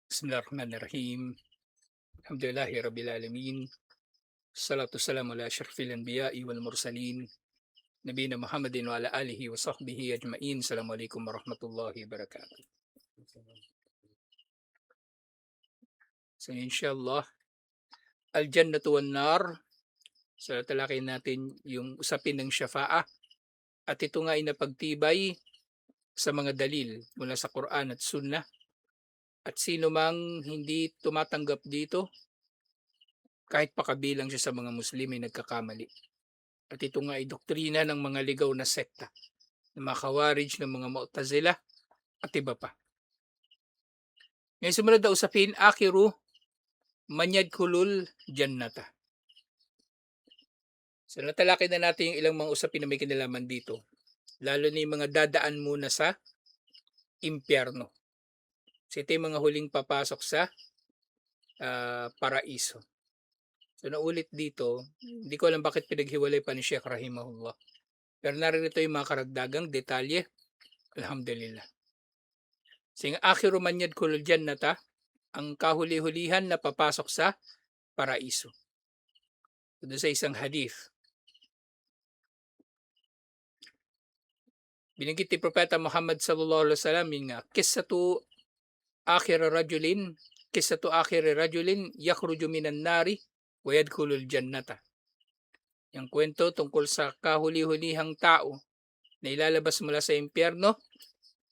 Bismillahirrahmanirrahim. Alhamdulillahi rabbil alamin. Salatu wassalamu ala asyrafil anbiya'i wal mursalin. Nabiyina Muhammadin wa ala alihi wa sahbihi ajma'in. Assalamualaikum warahmatullahi wabarakatuh. So insyaallah, al-jannatu wan nar. So talakayin natin yung usapin ng syafa'ah at ito nga ay napagtibay sa mga dalil mula sa Quran at Sunnah at sino mang hindi tumatanggap dito kahit pakabilang siya sa mga Muslim ay nagkakamali. At ito nga ay doktrina ng mga ligaw na sekta, ng mga Khawarij, ng mga Mu'tazila at iba pa. Ngayon sumunod na usapin, akhiru man yadkhulul jannata. So natalakay na natin yung ilang mga usapin na may kinalaman dito. Lalo na yung mga dadaan muna sa impyerno. So ito yung mga huling papasok sa paraiso. So naulit dito, hindi ko alam bakit pinaghiwalay pa ni Sheikh Rahimahullah. Pero narito yung mga karagdagang detalye. Alhamdulillah. Sing akhiru man yadkhulul jannata, ang kahuli-hulihan na papasok sa paraiso. Doon sa isang hadith. Binanggit ni Propeta Muhammad sallallahu alaihi wasallam yung qissatu akhir rajulin yakhruju minan nari wa yadkhulul jannata. Yung kwento tungkol sa kahuli-hulihang tao na ilalabas mula sa impyerno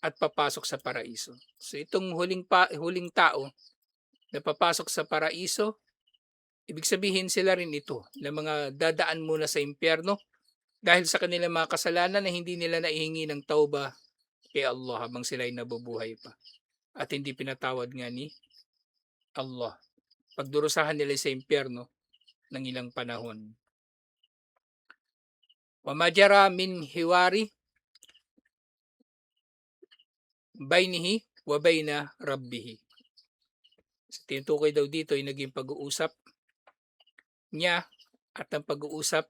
at papasok sa paraiso. So itong huling tao na papasok sa paraiso, ibig sabihin sila rin ito na mga dadaan muna sa impyerno dahil sa kanilang mga kasalanan na hindi nila naihingi ng tauba kay Allah habang sila ay nabubuhay pa. At hindi pinatawad nga ni Allah. Pagdurusahan nila sa impyerno ng ilang panahon. Wa majara min hiwari bainihi wa baina rabbihi. So, tinutukoy daw dito ay naging pag-uusap niya at ang pag-uusap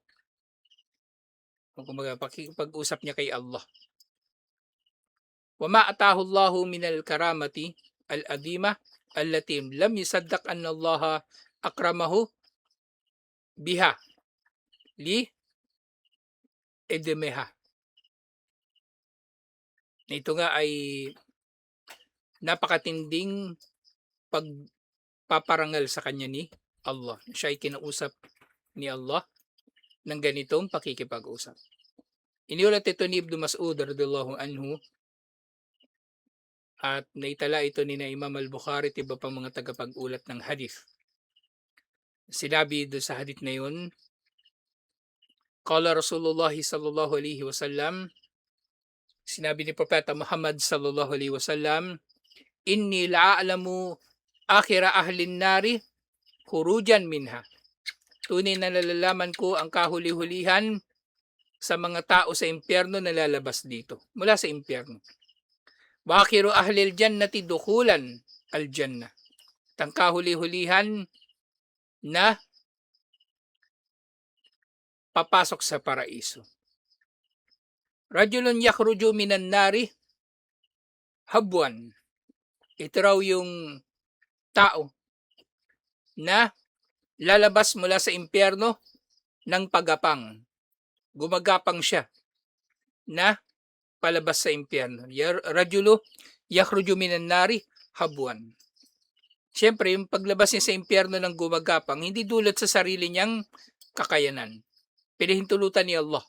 pag-usap niya kay Allah. Wa ma atahu Allahu min al-karamati al-adima allati lam yusaddaq anna Allah akramahu biha li edmeha. Ito nga ay napakatinding pagpaparangal sa kanya ni Allah. Siya ay kinausap ni Allah ng ganitong pakikipag-usap. Iniulat ito ni Ibn Mas'ud radhiyallahu anhu at naitala ito ni na Imam al-Bukhari at iba pang mga tagapag-ulat ng hadith. Sinabi doon sa hadith na yun, Qala Rasulullah sallallahu alaihi wasallam, sinabi ni Propeta Muhammad sallallahu alaihi wasallam, Inni la'alamu akhira ahlin nari khurujan minha. Tunay na nalalaman ko ang kahuli-hulihan sa mga tao sa impyerno na lalabas dito, mula sa impyerno. Wa akhiru ahlil jannati dukhulan al-jannah. Ang kahuli-hulihan na papasok sa paraiso. Rajulun yakhruju minan nari habwan. Ito raw yung tao na lalabas mula sa impyerno ng pagapang. Gumagapang siya na palabas sa impyerno. Rajulu yakhruju minan nari habwan. Siyempre, yung paglabas niya sa impyerno ng gumagapang, hindi dulot sa sarili niyang kakayanan. Pinahintulutan ni Allah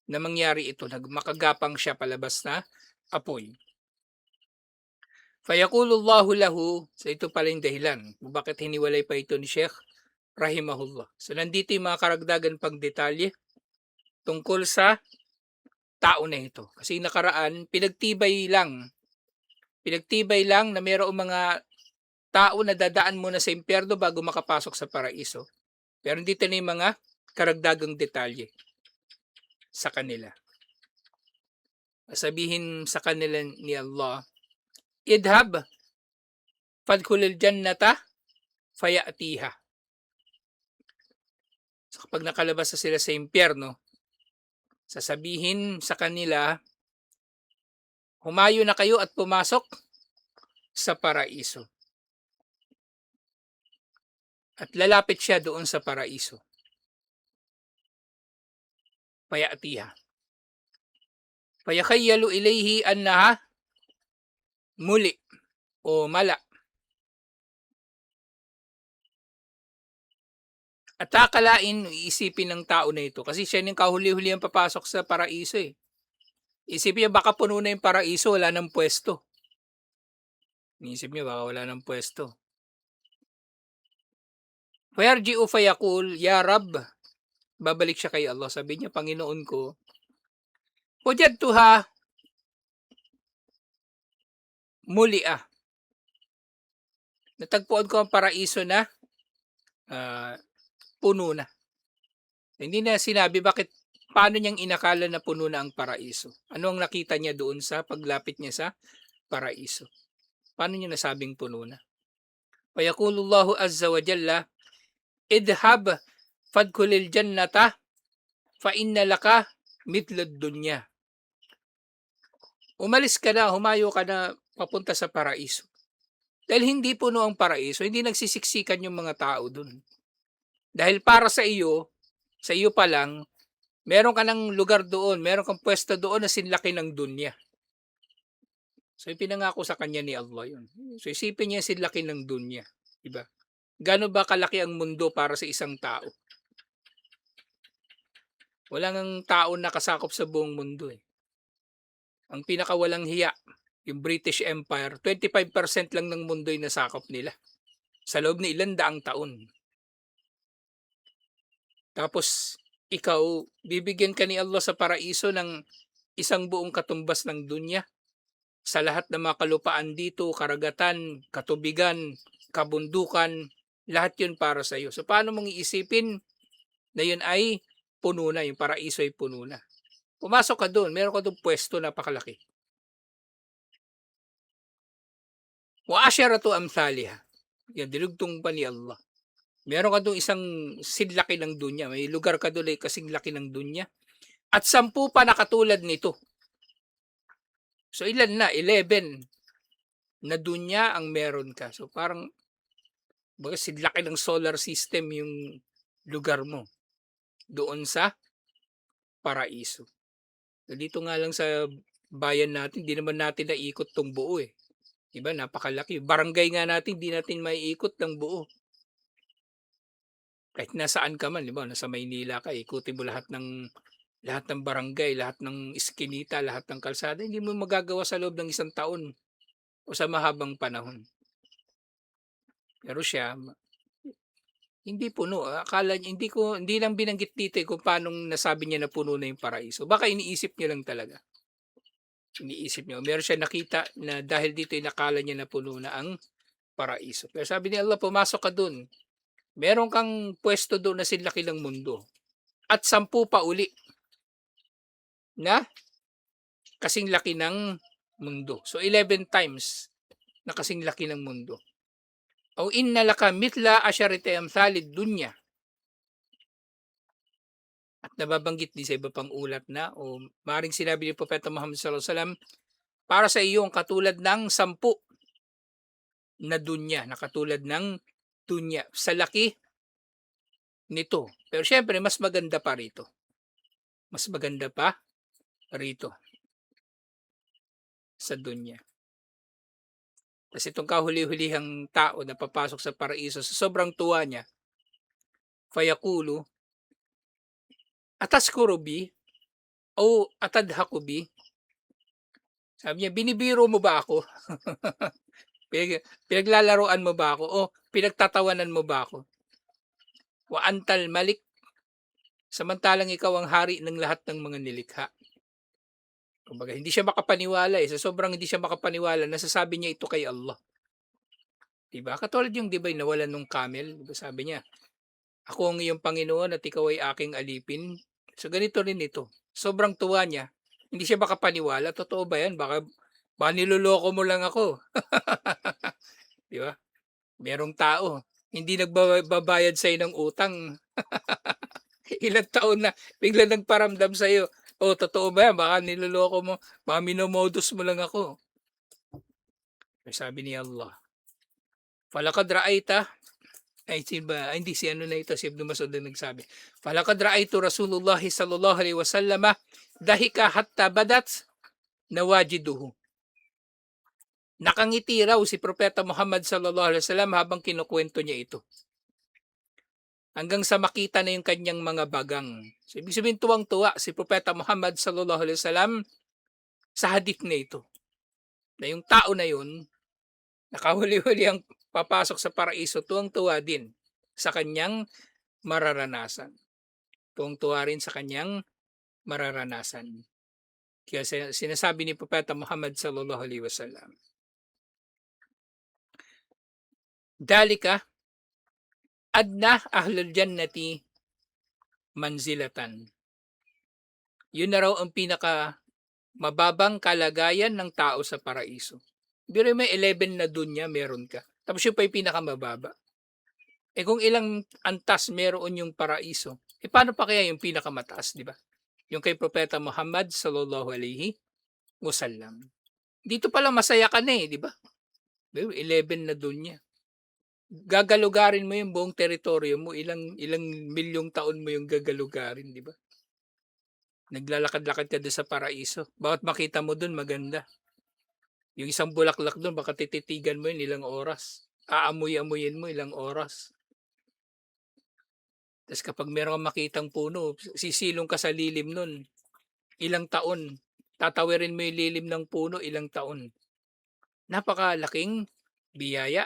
na mangyari ito, makagapang siya palabas na apoy. Fayaqulullahu lahu, so ito pala yung dahilan kung bakit hiniwalay pa ito ni Sheikh Rahimahullah. So nandito yung mga karagdagan pang detalye tungkol sa tao na ito. Kasi nakaraan, pinagtibay lang na mayroong mga tao na dadaan muna sa impyerno bago makapasok sa paraiso. Pero dito na yung mga karagdagang detalye sa kanila. Sabihin sa kanila ni Allah, Idhab fadkhulil jannata fayatiha. So kapag nakalabas na sila sa impyerno, sasabihin sa kanila, humayo na kayo at pumasok sa paraiso. at lalapit siya doon sa paraiso. Fayatiha. Fayakhayyalu ilayhi annaha muli o mala. At akalain, iisipin ng tao na ito kasi siya yung kahuli-huli ang papasok sa paraiso eh. Isipin niya baka puno na yung paraiso, wala ng pwesto. Inisip niya baka wala ng pwesto. Fayarji'u fayaqul, Ya Rab, babalik siya kay Allah. Sabi niya, Panginoon ko, wajadtuha muli natagpuan ko ang paraiso na puno na. Hindi na sinabi bakit paano niyang inakala na puno na ang paraiso. Ano ang nakita niya doon sa paglapit niya sa paraiso? Paano niya nasabing puno na? Fayaqulullahu azza wa jalla, idhab fadkhulil jannata fa inna laka mithlad dunya. Umalis ka na, humayo ka na papunta sa paraiso. Dahil hindi puno ang paraiso, hindi nagsisiksikan yung mga tao doon. Dahil para sa iyo pa lang, meron ka ng lugar doon, meron kang pwesto doon na sinlaki ng dunya. So, ipinangako sa kanya ni Allah yun. So, isipin niya sinlaki ng dunya. Diba? Gano'n ba kalaki ang mundo para sa isang tao? Wala ngang tao nakasakop sa buong mundo eh. Ang pinakawalang hiya, yung British Empire, 25% lang ng mundo yung nasakop nila. Sa loob ng ilang daang taon. Tapos, ikaw, bibigyan ka ni Allah sa paraiso ng isang buong katumbas ng dunya. Sa lahat ng mga kalupaan dito, karagatan, katubigan, kabundukan, lahat yun para sa iyo. So, paano mong iisipin na yun ay puno na, yung paraiso ay puno na? Pumasok ka doon, meron ka doon pwesto napakalaki. Wa asyaratu amthaliha. Yan, dinugtong pa ni Allah. Meron ka doon isang sinlaki ng dunya. May lugar ka doon ay kasing laki ng dunya. At 10 pa na katulad nito. So ilan na? 11 na dunya ang meron ka. So parang baga sinlaki ng solar system yung lugar mo doon sa paraiso. So, dito nga lang sa bayan natin, di naman natin naikot tong buo eh. Diba? Napakalaki. Barangay nga natin, di natin maiikot ng buo. Kahit nasaan ka man, di ba? Nasa Maynila ka, ikutin mo lahat ng barangay, lahat ng iskinita, lahat ng kalsada, hindi mo magagawa sa loob ng isang taon o sa mahabang panahon. Pero siya, hindi puno. Akala niya, hindi lang binanggit dito kung paano nasabi niya na puno na yung paraiso. Baka iniisip niya lang talaga. Iniisip niya. Meron siya nakita na dahil dito inakala niya na puno na ang paraiso. Pero sabi ni Allah, pumasok ka dun. Meron kang pwesto doon na sinlaki ng mundo. At 10 pa uli na kasing laki ng mundo. So 11 times na kasing laki ng mundo. O inna laka mitla asyarite amthalid dunya. At nababanggit din sa iba pang ulat na o maring sinabi ni Propeta Muhammad sallallahu alaihi wasallam, para sa iyo ang katulad ng 10 na dunya, na katulad ng dunya sa laki nito. Pero syempre mas maganda pa rito. Mas maganda pa rito sa dunya. Kasi itong kahuli-hulihang tao na papasok sa paraiso sa sobrang tuwa niya, fayaqulu, ataskuru bi o atadhaku bi? Sabi niya, binibiro mo ba ako? Pinaglalaroan mo ba ako? O pinagtatawanan mo ba ako? Wa antal malik, samantalang ikaw ang hari ng lahat ng mga nilikha. Kumbaga, hindi siya makapaniwala eh. Sa sobrang hindi siya makapaniwala, nasasabi niya ito kay Allah. Diba? Katulad yung diba nawalan ng camel. Diba sabi niya, ako ang iyong Panginoon at ikaw ay aking alipin. So ganito rin ito. Sobrang tuwa niya. Hindi siya makapaniwala. Totoo ba yan? Baka niloloko mo lang ako. Di ba? Merong tao. Hindi nagbabayad sa'yo ng utang. Ilang taon na bigla nagparamdam sa'yo. Oh, totoo ba yan? Baka niloloko mo. Baka minomodus mo lang ako. Sabi ni Allah, falakad ra'ayta Ay hindi si ano na ito, si Ibn Mas'ud ang nagsabi. "Falaqad ra'aytu Rasulullah sallallahu alaihi wasallam dahika hatta badat nawajiduhu." Nakangiti raw si Propeta Muhammad sallallahu alaihi wasallam habang kinukuwento niya ito. Hanggang sa makita na yung kanyang mga bagang. So, ibig sabihin tuwang-tuwa si Propeta Muhammad sallallahu alaihi wasallam sa hadith na ito. Na yung tao na yun, nakahuli-huli ang papasok sa paraiso, tuwang-tuwa din sa kanyang mararanasan. Tuwang-tuwa rin sa kanyang mararanasan. Kaya sinasabi ni Propeta Muhammad sallallahu alaihi wasallam, "Dalika adna ahlul jannati manzilatan." Yun na raw ang pinaka mababang kalagayan ng tao sa paraiso. Biro may 11 na dunya meron ka. Tapos yun pa yung pinakamababa. Kung ilang antas meron yung paraiso, paano pa kaya yung pinakamataas, di ba? Yung kay Propeta Muhammad sallallahu alaihi wasallam. Dito pa lang masaya ka na di ba? 11 na dunya. Gagalugarin mo yung buong teritoryo mo, ilang milyong taon mo yung gagalugarin, di ba? Naglalakad-lakad ka doon sa paraiso. Bawat makita mo doon maganda. Yung isang bulaklak doon, baka tititigan mo yun ilang oras. Aamoy-amoyin mo ilang oras. Tapos kapag meron kang makitang puno, sisilong ka sa lilim nun. Ilang taon. Tatawirin mo yung lilim ng puno, ilang taon. Napakalaking biyaya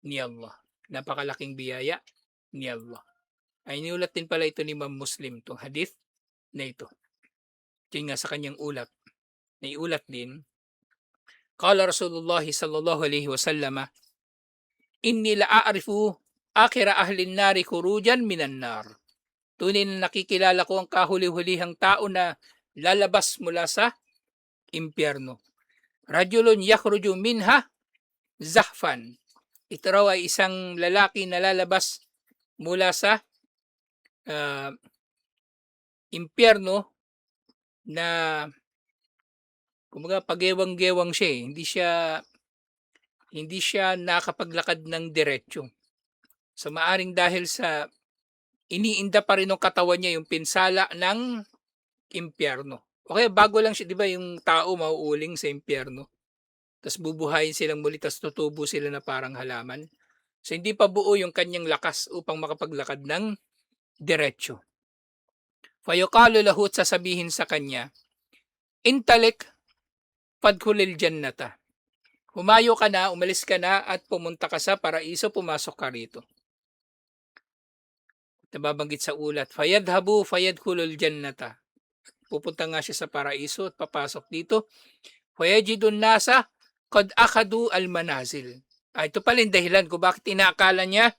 ni Allah. Napakalaking biyaya ni Allah. Ay niulat din pala ito ni Imam Muslim, itong hadith na ito. Yun nga sa kanyang ulat. Naiulat din, Qala Rasulullah sallallahu alaihi wasallam, "Inni la'arifu akhira ahlin nari khurujan minan nar." Tunay na nakikilala ko ang kahuli-hulihang tao na lalabas mula sa impyerno. Rajulun yakhruju minha zahfan. Ito raw ay isang lalaki na lalabas mula sa impyerno na kumbaga pagewang-gewang siya Hindi siya nakapaglakad ng diretso. So maaring dahil sa iniinda pa rin ng katawan niya yung pinsala ng impyerno. Okay, bago lang siya, di ba yung tao mauuling sa impyerno. Tapos bubuhayin silang muli, tapos tutubo sila na parang halaman. So hindi pa buo yung kanyang lakas upang makapaglakad ng diretso. Fayuqalu lahu, sasabihin sa kanya, "Intalik fadkhulil jannata." Humayo ka na, umalis ka na at pumunta ka sa paraiso, pumasok ka rito. Nababanggit sa ulat, fayadhabu fayadkhulul jannata. Pupunta nga siya sa paraiso at papasok dito. Fayajidun nasa qad akhadu al manazil. Ito pala yung dahilan kung bakit inaakala niya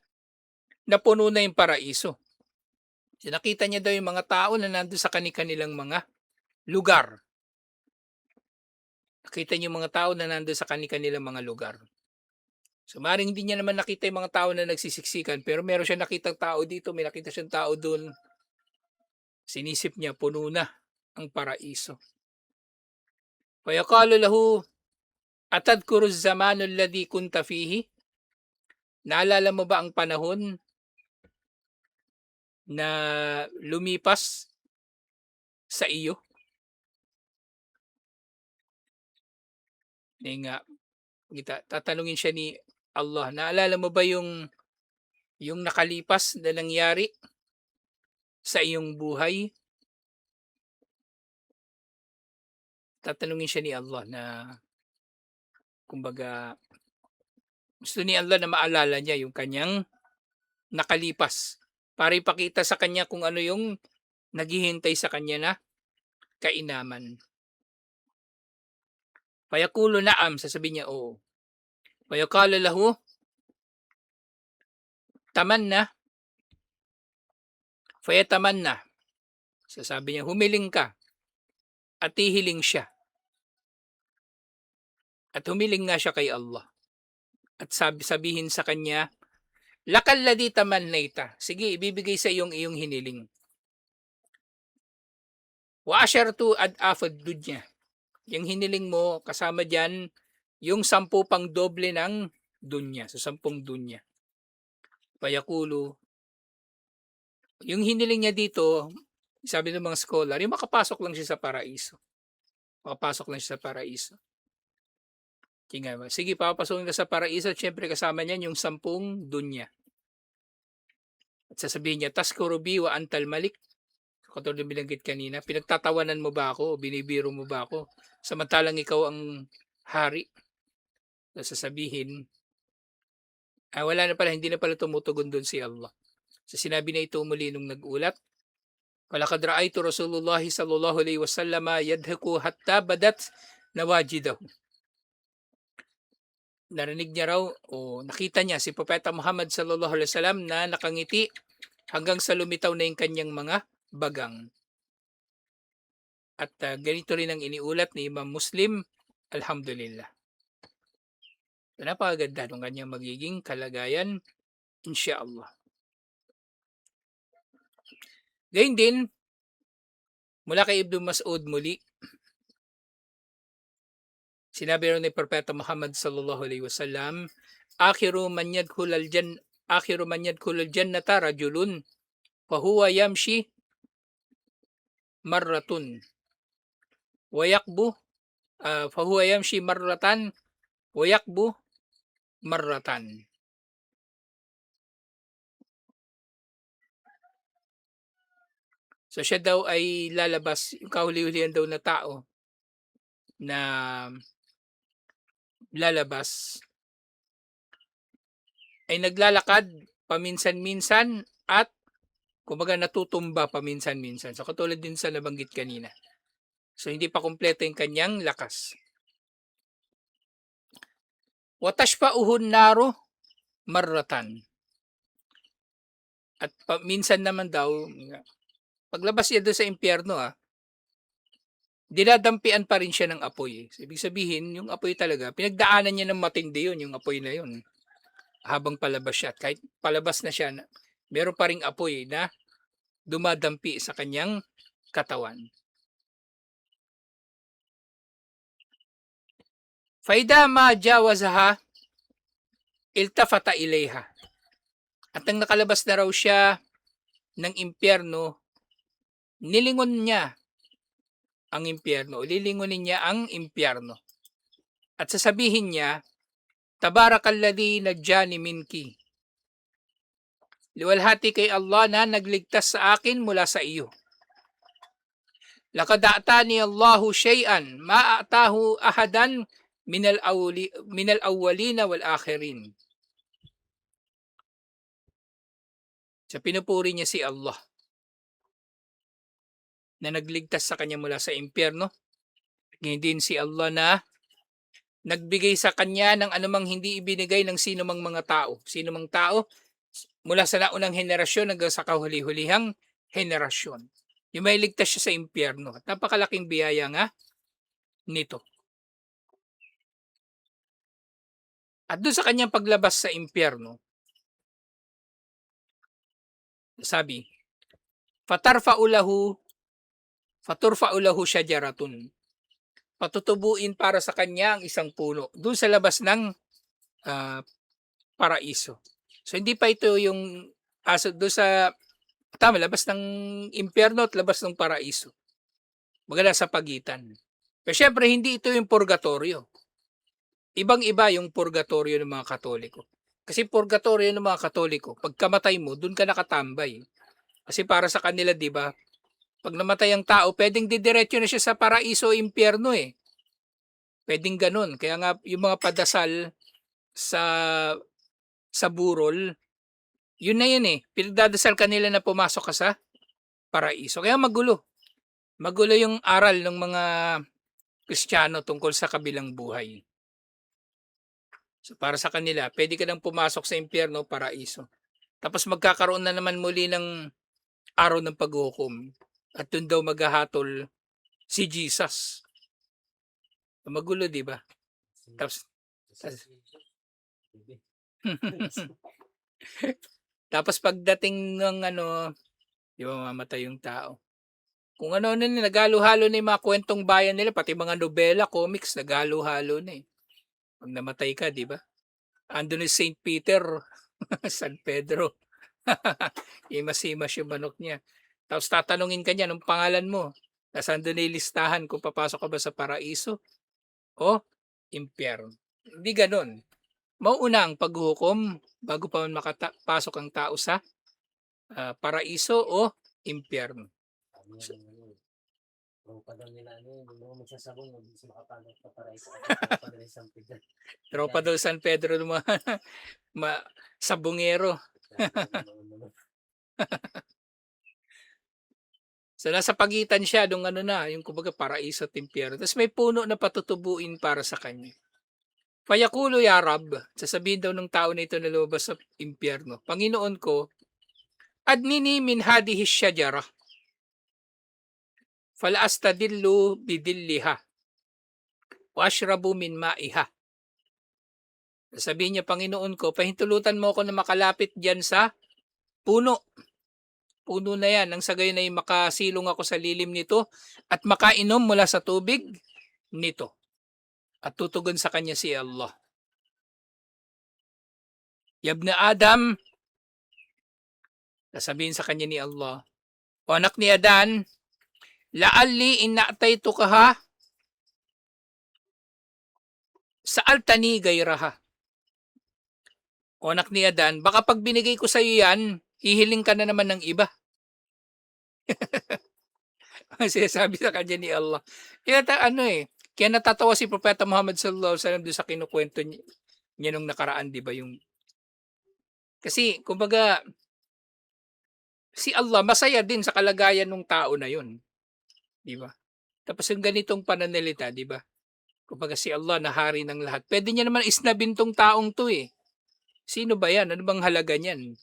na puno na yung paraiso. Nakita niya daw yung mga tao na nandun sa kanilang mga lugar. Nakita niyo yung mga tao na nandun sa kanilang mga lugar. So maring hindi niya naman nakita yung mga tao na nagsisiksikan, pero meron siya nakitang tao dito, may nakita siyang tao doon. Sinisip niya, puno na ang paraiso. Fayaqalu lahu, atadhkuru az-zamanu alladhi kunta fihi? Naalala mo ba ang panahon na lumipas sa iyo? Nga, tatanungin siya ni Allah, naalala mo ba yung nakalipas na nangyari sa iyong buhay? Tatanungin siya ni Allah na, kumbaga, gusto ni Allah na maalala niya yung kanyang nakalipas para ipakita sa kanya kung ano yung naghihintay sa kanya na kainaman. Fayaqulu na'am, sasabihin niya oo. Fayaqala lahu, tamanna. Fayatamanna. Sasabi niya, humiling ka. At hihiling siya. At humiling nga siya kay Allah. At sabihin sa kanya, lakal ladhi tamannaita. Sige, ibibigay sa iyong hiniling. Wa ashartu ad afad dunya. Yung hiniling mo, kasama dyan, yung 10 pang doble ng dunya. So 10 dunya. Fayaqulu, yung hiniling niya dito, sabi ng mga scholar, yung makapasok lang siya sa paraiso. Makapasok lang siya sa paraiso. Sige, papasukin ka sa paraiso, siyempre kasama niyan yung 10 dunya. At sasabihin niya, "Taskuru bi wa antal malik." Katulad ng binanggit kanina, pinagtatawanan mo ba ako, binibiro mo ba ako, samantalang ikaw ang hari? Tapos sasabihin, wala na pala, hindi na pala tumutugon dun si Allah. Sa sinabi na ito muli nung nag-ulat, "Walaqad ra'aytu Rasulullah sallallahu alaihi wasallam yadhaku hatta badat nawajidahu." Narinig niya raw o nakita niya si Propeta Muhammad sallallahu alaihi wasallam na nakangiti hanggang sa lumitaw na yung kanyang mga bagang. At ganito rin ang iniulat ni Imam Muslim, alhamdulillah. Napakaganda ng kanyang magiging kalagayan, insyaallah. Gayun din, mula kay Ibn Mas'ud muli, sinabi rin ni Propeta Muhammad sallallahu alaihi wasallam, akhiru man yadkhulul jannata rajulun fa huwa yamshi marratun wa yaqbu fa huwa yamshi marratan wa yaqbu marratan. So siya daw ay lalabas, yung kahuli-hulihan daw na tao na lalabas ay naglalakad paminsan-minsan at kumbaga natutumba paminsan-minsan. So katulad din sa nabanggit kanina. So hindi pa kumpleto yung kanyang lakas. Wa tashfa'uhu an-naru marratan. At minsan naman daw, paglabas niya doon sa impyerno, dinadampian pa rin siya ng apoy. Ibig sabihin, yung apoy talaga, pinagdaanan niya ng matindi yun, yung apoy na yun. Habang palabas siya. At kahit palabas na siya, meron pa ring apoy na dumadampi sa kanyang katawan. Faida ma jawazaha, iltafata ilayha. At nang nakalabas na raw siya ng impyerno, nilingon niya ang impyerno, lilingunin niya ang impyerno. At sasabihin niya, Tabarakalladhi najjani minki. Liwalhati kay Allah na nagligtas sa akin mula sa iyo. Laqad a'tani Allahu shay'an ma a'tahu ahadan minal awwalina wal akhirin. Sa pinupuri niya si Allah na nagligtas sa kanya mula sa impyerno. Ngayon din si Allah na nagbigay sa kanya ng anumang hindi ibinigay ng sino mang mga tao. Sino mang tao mula sa naunang henerasyon hanggang sa kahuli-hulihang henerasyon. Yung may ligtas siya sa impyerno. At napakalaking biyaya nga nito. At doon sa kanyang paglabas sa impyerno, sabi, faturfa'u lahu syajaratun. Patutubuin para sa kanya ang isang puno doon sa labas ng paraiso. So hindi pa ito yung doon sa labas ng impyerno at labas ng paraiso. Maganda sa pagitan. Pero syempre hindi ito yung purgatorio. Ibang-iba yung purgatorio ng mga Katoliko. Kasi purgatorio ng mga Katoliko, pag kamatay mo, doon ka nakatambay. Kasi para sa kanila, di ba, pag namatay ang tao, pwedeng didiretso na siya sa paraiso o impyerno eh. Pwedeng ganun. Kaya nga yung mga padasal sa burol, yun na yun eh. Pinagdadasal kanila na pumasok ka sa paraiso. Kaya magulo. Magulo yung aral ng mga Kristiyano tungkol sa kabilang buhay. So para sa kanila, pwede ka nang pumasok sa impyerno, paraiso. Tapos magkakaroon na naman muli ng araw ng paghukom. At doon daw maghahatol si Jesus. Magulo, di ba? Tapos pagdating ng di ba mamamatay yung tao. Kung ano naghalo-halo na yung mga kwentong bayan nila, pati mga nobela, comics, naghalo-halo na eh. Pag namatay ka, di ba? Andun ni St. Peter, San Pedro. Himas-himas yung manok niya. Tapos tatanungin ka niya, "Anong pangalan mo?" Ta's andun na yung listahan kung papasok ka ba sa paraiso o impyerno. Hindi gano'n. Mauuna ang paghuhukom bago pa man pasok ang tao sa, paraiso o impyerno. Sabi nga ng ano, tropa daw nila ano, yung mga magsasabong mabilis makapasok sa paraiso kasi tropa nila yung San Pedro. Tropa daw San Pedro ng mga sabungero. Sabi nga ng mga manok. So, nasa pagitan siya nung ano na, yung kumbaga paraiso at impyerno. Ta's may puno na patutubuin para sa kanya. Fayaqulu ya Rab, sasabihin daw ng tao na ito na lumabas sa impyerno, "Panginoon ko, adnini min hadihi syajara, falaastadillu bidilliha, wa ashrabu min ma'iha." Sasabihin niya, "Panginoon ko, pahintulutan mo ako na makalapit diyan sa puno. Puno na yan, nang sa gayon ay makasilong ako sa lilim nito at makainom mula sa tubig nito." At tutugon sa kanya si Allah, "Yabna Adam," sasabihin sa kanya ni Allah, "O anak ni Adan, la'alli in na'taytukaha sa'altani gayraha." O anak ni Adan, baka pag binigay ko sa iyo yan, hihiling ka na naman ng iba. Ang sinasabi sa kanya ni Allah. Kaya natatawa si Propeta Muhammad sallallahu alaihi wasallam doon sa kinukuwento niya nung nakaraan, 'di ba, yung kasi kumbaga si Allah masaya din sa kalagayan ng tao na yun, 'di ba? Tapos yung ganitong pananalita, 'di ba? Kumbaga si Allah na hari ng lahat. Puwede niya naman isnabin 'tong taong 'to, eh. Sino ba 'yan? Ano bang halaga niyan?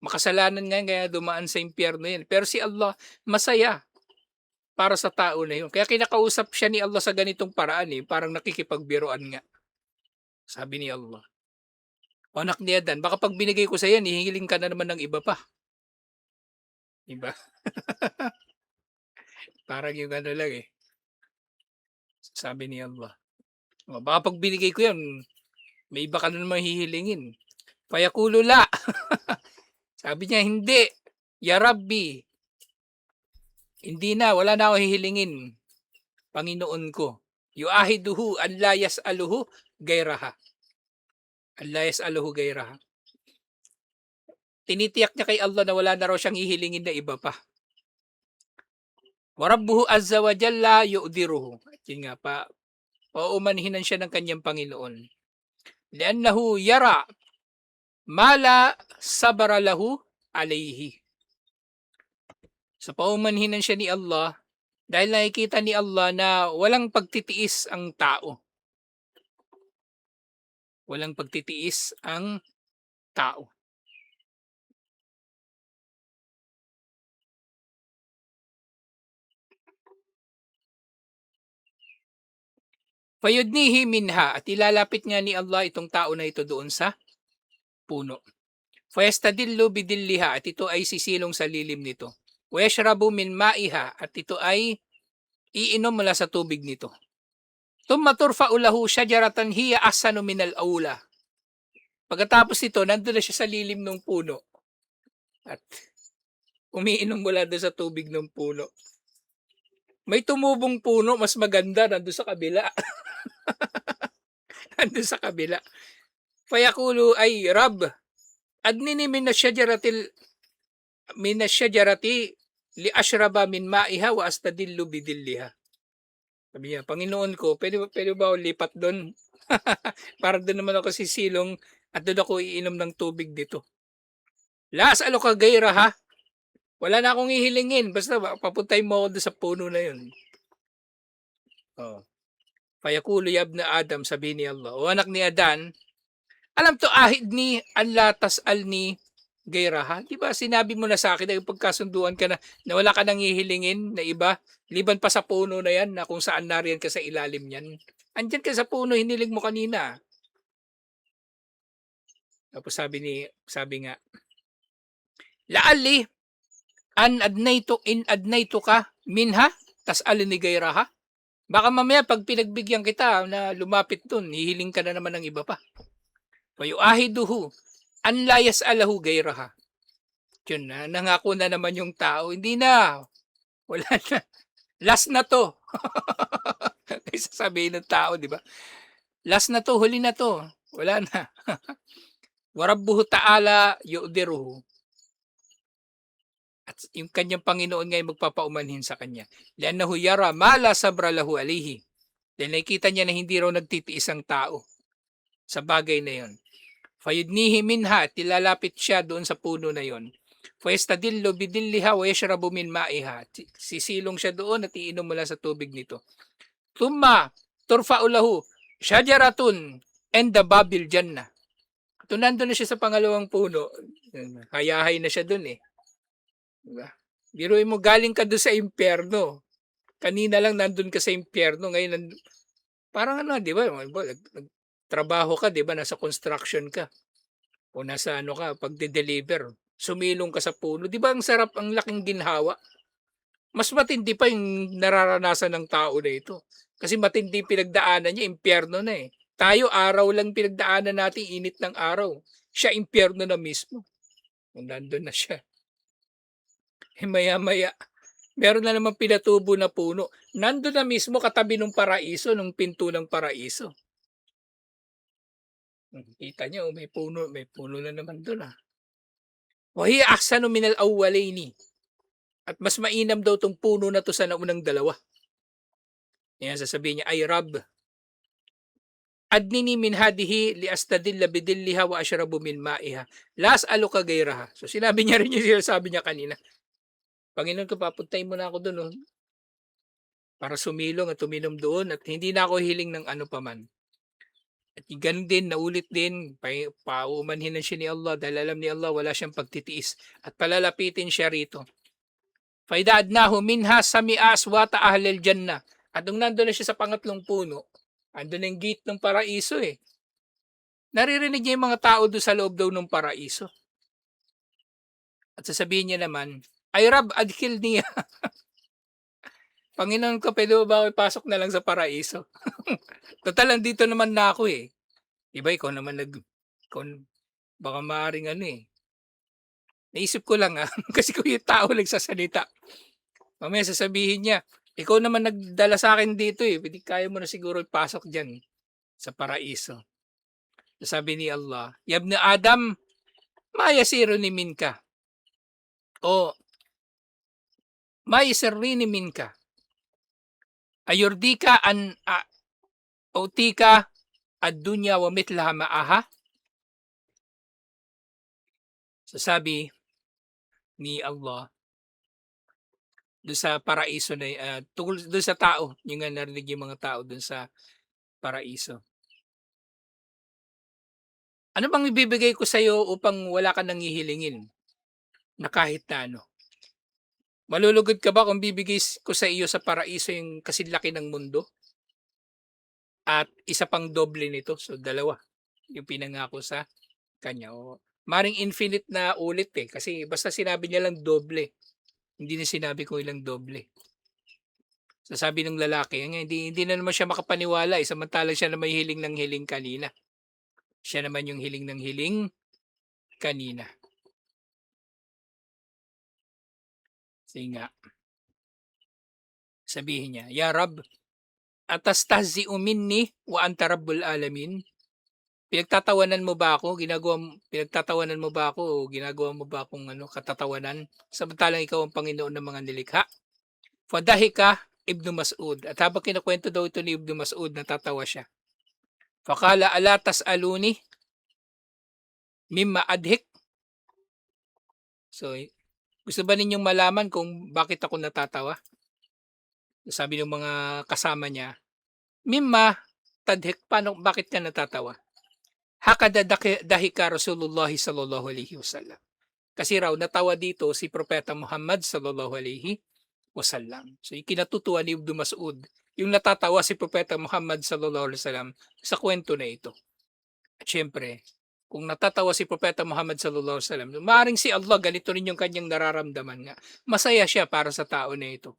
Makasalanan nga yan kaya dumaan sa impyerno 'yan. Pero si Allah masaya para sa tao na yun. Kaya kinakausap siya ni Allah sa ganitong paraan, eh, parang nakikipagbiruan nga. Sabi ni Allah, "O anak ni Adan, baka 'pag binigay ko sa 'yan hihiling ka na naman ng iba pa." 'Di ba? Parang yung ano lang, eh, sabi ni Allah, "O baka 'pag binigay ko 'yan may iba ka na namang hihilingin." Fayaqulu la, sabi niya, "Hindi, ya Rabbi, hindi na, wala na akong hihilingin, Panginoon ko." Yu'ahiduhu an la yas'aluhu gairaha, an la yas'aluhu gairaha. Tinitiyak niya kay Allah na wala na raw siyang hihilingin na iba pa. Wa rabbuhu azza wa jalla yu'diruhu. At yun nga pa, pauumanhinan siya ng kanyang Panginoon. Li'annahu yara ma la sabara lahu alayhi. Sa paumanhinan siya ni Allah dahil nakikita ni Allah na walang pagtitiis ang tao. Walang pagtitiis ang tao. Fayudnihi minha, at ilalapit nga ni Allah itong tao na ito doon sa puno. Fayastadillu bidilliha, at ito ay sisilong sa lilim nito. Wayashrabu min ma'iha, at ito ay iinom mula sa tubig nito. Thumma turfa'u lahu shajaratan hiya ahsanu minal aula. Pagkatapos nito, nandun na siya sa lilim ng puno at umiinom mula doon sa tubig ng puno. May tumubong puno, mas maganda, nandun sa kabila. Nandun sa kabila. Fayaqulu ay Rab, adnini minasyajarati li ashraba min ma'iha wa astadillu bidilliha. Sabi niya, "Panginoon ko, pwede ba ako lipat doon? Para doon naman ako sisilong at doon ako iinom ng tubig dito. La as'aluka gairaha, wala na akong hihilingin, basta papuntahin mo ako doon sa puno na yun." Oh. Fayaqulu ya ibna Adam, sabi ni Allah, "O anak ni Adan, alam to ahid ni Allah tas'alni gairaha. Di ba sinabi mo na sa akin na pagkasunduan ka na wala ka nang hihilingin na iba, liban pa sa puno na yan na kung saan nariyan ka sa ilalim niyan. Andiyan ka sa puno, hiniling mo kanina." Tapos sabi nga, "La'alli an adnaytu ka minha tas'alni gairaha." Baka mamaya pag pinagbigyan kita na lumapit dun, hihiling ka na naman ng iba pa. Wa yu'ahiduhu an la yas'alahu gairaha. Yun na, nangako na naman yung tao, hindi na, wala na, last na 'to. Ay sasabihin ng tao, 'di ba? Last na 'to, huli na 'to, wala na. Wa rabbuhu ta'ala yu'diruhu, at yung kanyang Panginoon ngayon magpapaumanhin sa kanya. Li'annahu yara ma la sabra lahu alayhi, dahil nakikita niya na hindi raw nagtitiis ang tao sa bagay na yun. Fayudnihi minha, at ilalapit siya doon sa puno na yon. Fayastadillu bidilliha wa yashrabu min ma'iha. Sisilong siya doon at iinom mula sa tubig nito. Thumma turfa'u lahu shajaratun enda babil jannah. Kung nandun na siya sa pangalawang puno, hayahay na siya doon eh. Diba? Biruin mo, galing ka doon sa impyerno. Kanina lang nandun ka sa impyerno, ngayon parang ano, 'di ba? Nagtrabaho ka, 'di ba? Nasa construction ka o nasa ano ka, pagde-deliver. Sumilong ka sa puno, 'di ba? Ang sarap, ang laking ginhawa. Mas matindi pa yung nararanasan ng tao na ito. Kasi matindi pinagdaanan niya, impyerno na eh. Tayo araw lang pinagdaanan natin, init ng araw. Siya impyerno na mismo. Kung nandun na siya. Eh maya-maya, meron na naman pinatubo na puno. Nandun na mismo katabi ng paraiso, nung pinto ng paraiso. Kita niyo, may puno na naman doon ah. Wahiya ahsanu minal awwalaini. At mas mainam daw tong puno na to sa naunang dalawa. Ayan, sasabihin niya, ay Rab, adnini min hadihi li astadilla bidilliha wa ashrabu min ma'iha. Las aluka gairaha. So sinabi niya rin yung sabi niya kanina. Panginoon ko, papuntahin mo na ako doon, oh, para sumilong at uminom doon at hindi na ako hiling ng ano paman. At ganun din, naulit din, paumanhin na siya ni Allah dahil alam ni Allah wala siyang pagtitiis at palalapitin siya rito. Faidadnahu minha sami'a aswata ahlil jannah. At nung nandun na siya sa pangatlong puno, andun yung gate ng paraiso eh. Naririnig niya yung mga tao doon sa loob daw ng paraiso. At sasabihin niya naman, ay Rab, adkil niya. Panginoon ko, pwede ba ako ipasok na lang sa paraiso? Total, dito naman na ako eh. Iba, ikaw naman baka maaaring ano eh. Naisip ko lang ah, kasi kung yung tao nagsasalita, mamaya sasabihin niya, ikaw naman nagdala sa akin dito eh, pwede kaya mo na siguro ipasok dyan sa paraiso. Sabi ni Allah, Yabna Adam, mayasiro ni minka. O, mayasirri ni minka. Ayurdika an autika ad-dunya wa mitlaha ma'aha. Sabi ni Allah doon sa paraiso na tungkol doon sa tao, yung nga narinig yung mga tao doon sa paraiso. Ano bang ibibigay ko sa iyo upang wala ka nang hihilingin na kahit na ano? Malulugod ka ba kung bibigay ko sa iyo sa paraiso yung kasinlaki ng mundo? At isa pang doble nito, so dalawa yung pinangako sa kanya. O, maring infinite na ulit eh, kasi basta sinabi niya lang doble. Hindi na sinabi kung ilang doble. So sabi ng lalaki, hindi na naman siya makapaniwala eh, samantalang siya na may hiling ng hiling kanina. Siya naman yung hiling ng hiling kanina. Sige nga. Sabihin niya, Ya Rab, atastahzi'u minni wa anta rabbul alamin. Pinagtatawanan mo ba ako? Pinagtatawanan mo ba ako o ginagawa mo ba akong katatawanan? Samantalang ikaw ang Panginoon ng mga nilikha. Fadahika Ibnu Mas'ud. At habang kinakwento daw ito ni Ibnu Mas'ud, natatawa siya. Fakala ala tas'aluni mimma adhik. So, gusto ba ninyong malaman kung bakit ako natatawa? Sabi ng mga kasama niya, Mimma tadhik, bakit ka natatawa? Hakada dahika Rasulullah sallallahu alaihi wasallam. Kasi raw natawa dito si Propeta Muhammad sallallahu alaihi wasallam. So ikinatutuwa ni Ibnu Mas'ud yung natatawa si Propeta Muhammad sallallahu alaihi wasallam sa kwento na ito. At syempre, kung natatawa si Propeta Muhammad sallallahu alaihi wasallam, maaaring si Allah ganito rin yung kanyang nararamdaman nga. Masaya siya para sa tao na ito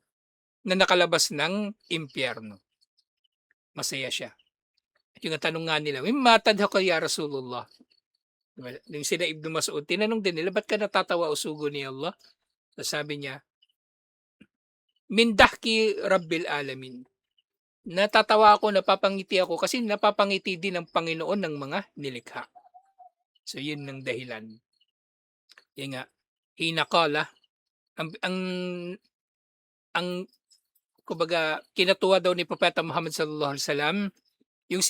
na nakalabas ng impyerno. Masaya siya. At yung tanong nga nila, Mimma tadhaka ya Rasulullah? Yung sina Ibnu Mas'ud, tinanong din nila, "Ba't ka natatawa o sugo ni Allah?" Tapos sabi niya, "Min dahki Rabbil alamin." Natatawa ako, napapangiti ako kasi napapangiti din ang Panginoon ng mga nilikha. So yun ang dahilan. Yun nga, hina qala, ang kumbaga kinatuwa daw ni Propeta Muhammad sallallahu alaihi wasallam, yung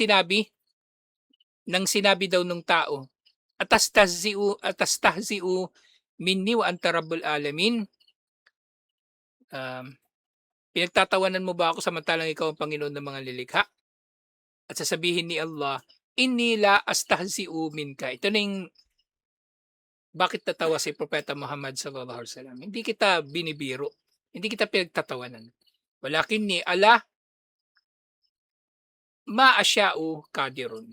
sinabi daw nung tao, "Atastahzi'u minni wa anta rabbul alamin?" Um, Pinagtatawanan mo ba ako samantalang ikaw ang Panginoon ng mga lilikha? At sasabihin ni Allah, "Inni la astahzi'u minka." Ito na yung bakit natawa si Propeta Muhammad sallallahu alaihi wasallam. Hindi kita binibiro, hindi kita pinagtatawanan. Walakinni ala ma asya'u qadirun.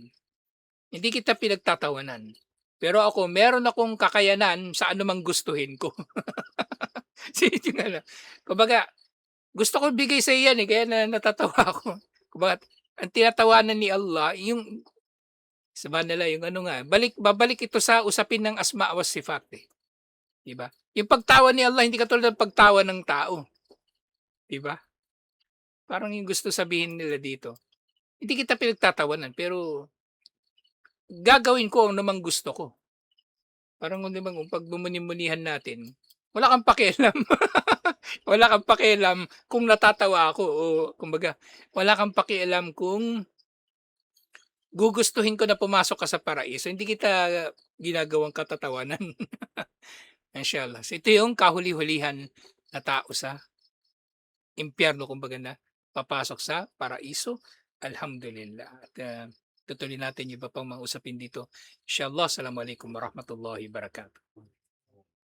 Hindi kita pinagtatawanan. Pero ako, meron akong kakayanan sa anumang gustuhin ko. Yung ano, kumbaga, gusto ko bigay sa yan eh, kaya natatawa ako. Kumbaga, ang tinatawanan ni Allah, yung sabihin nila yung ano nga, babalik ito sa usapin ng asma wa sifat eh. 'Di ba? Yung pagtawa ni Allah hindi katulad ng pagtawa ng tao, 'di ba? Parang yung gusto sabihin nila dito, hindi kita pinagtatawanan pero gagawin ko ang namang gusto ko. Parang kung 'di ba kung pagmumuni-munihan natin, wala kang pakialam. Wala kang pakialam kung natatawa ako o kumbaga wala kang pakialam kung gugustuhin ko na pumasok ka sa paraiso, hindi kita ginagawang katatawanan. Inshallah. So ito yung kahuli-hulihan na tao sa impyerno kumbaga na papasok sa paraiso. Alhamdulillah. At tutuloy natin yung iba pang mga usapin dito. Inshallah. Assalamualaikum warahmatullahi wabarakatuh.